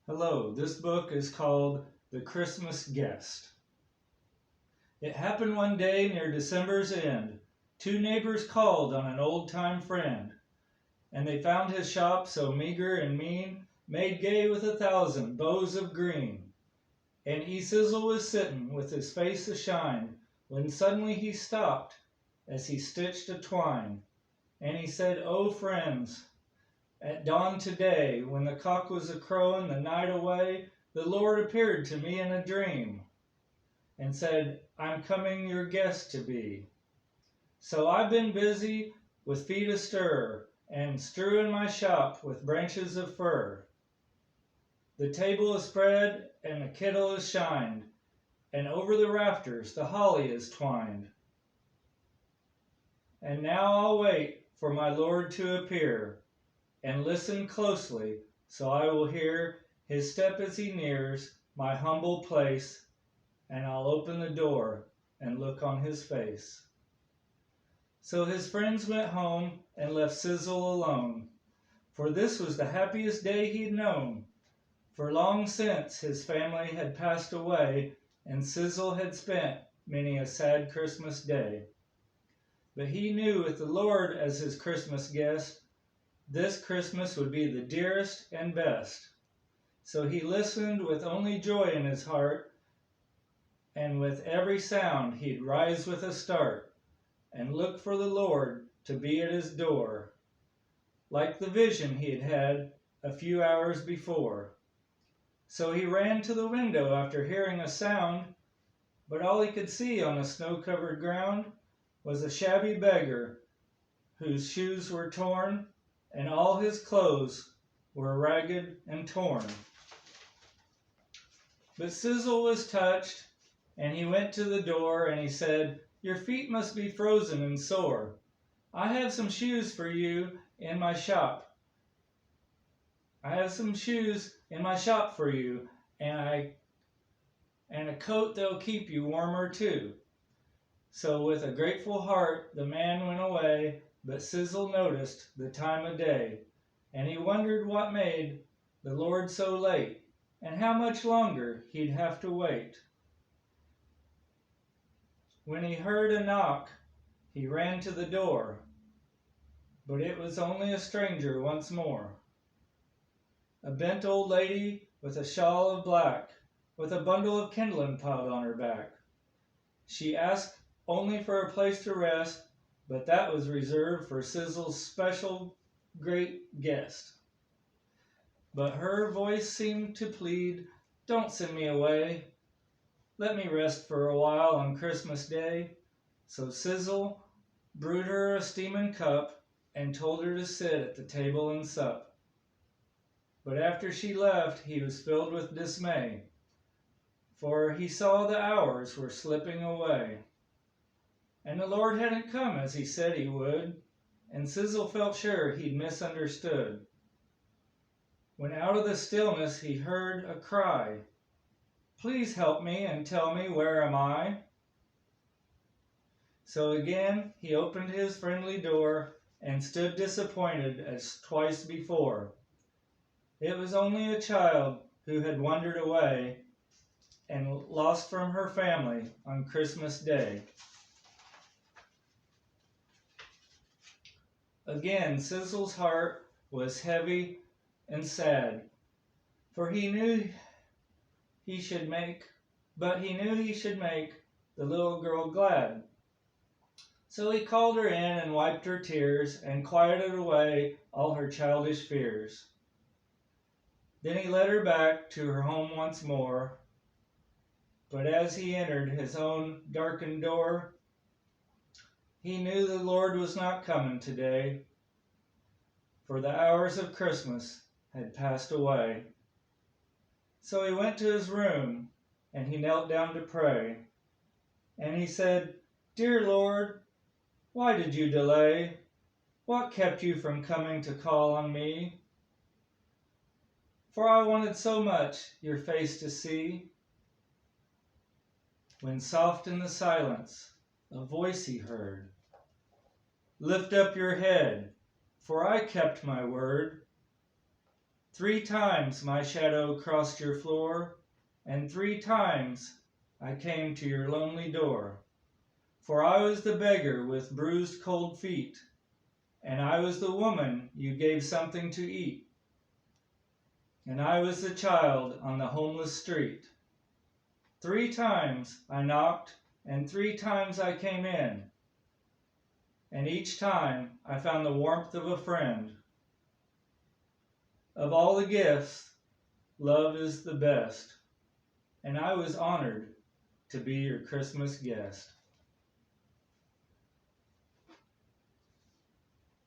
Hello, this book is called The Christmas Guest. It happened one day near December's end. Two neighbors called on an old-time friend, and they found his shop so meager and mean, made gay with 1,000 bows of green. And Sizzle was sittin' with his face a-shine, when suddenly he stopped as he stitched a twine. And he said, "Oh, friends, at dawn today, when the cock was a-crowin' the night away, the Lord appeared to me in a dream, and said, I'm coming your guest to be. So I've been busy with feet astir, and strewing my shop with branches of fir. The table is spread, and the kettle is shined, and over the rafters the holly is twined. And now I'll wait for my Lord to appear, and listen closely, so I will hear his step as he nears my humble place, and I'll open the door and look on his face." So his friends went home and left Sizzle alone, for this was the happiest day he'd known. For long since his family had passed away, and Sizzle had spent many a sad Christmas day. But he knew with the Lord as his Christmas guest, this Christmas would be the dearest and best. So he listened with only joy in his heart, and with every sound he'd rise with a start, and look for the Lord to be at his door, like the vision he had had a few hours before. So he ran to the window after hearing a sound, but all he could see on the snow-covered ground was a shabby beggar whose shoes were torn, and all his clothes were ragged and torn. But Sizzle was touched, and he went to the door, and he said, "Your feet must be frozen and sore. I have some shoes for you in my shop. For you, and a coat that'll keep you warmer too." So with a grateful heart the man went away, but Sizzle noticed the time of day, and he wondered what made the Lord so late, and how much longer he'd have to wait. When he heard a knock, he ran to the door, but it was only a stranger once more. A bent old lady with a shawl of black, with a bundle of kindlin' piled on her back. She asked only for a place to rest, but that was reserved for Sizzle's special great guest. But her voice seemed to plead, "Don't send me away. Let me rest for a while on Christmas Day." So Sizzle brewed her a steamin' cup, and told her to sit at the table and sup. But after she left, he was filled with dismay, for he saw the hours were slipping away, and the Lord hadn't come as he said he would, and Sizzle felt sure he'd misunderstood. When out of the stillness he heard a cry, "Please help me and tell me, where am I?" So again he opened his friendly door, and stood disappointed as twice before. It was only a child who had wandered away and lost from her family on Christmas Day. Again Sizzle's heart was heavy and sad, for he knew he should make the little girl glad. So he called her in and wiped her tears, and quieted away all her childish fears. Then he led her back to her home once more, but as he entered his own darkened door, he knew the Lord was not coming today, for the hours of Christmas had passed away. So he went to his room, and he knelt down to pray, and he said, "Dear Lord, why did you delay? What kept you from coming to call on me? For I wanted so much your face to see." When soft in the silence a voice he heard, "Lift up your head, for I kept my word. 3 times my shadow crossed your floor, and 3 times I came to your lonely door. For I was the beggar with bruised cold feet, and I was the woman you gave something to eat, and I was the child on the homeless street. 3 times I knocked, and 3 times I came in, and each time I found the warmth of a friend. Of all the gifts, love is the best, and I was honored to be your Christmas guest.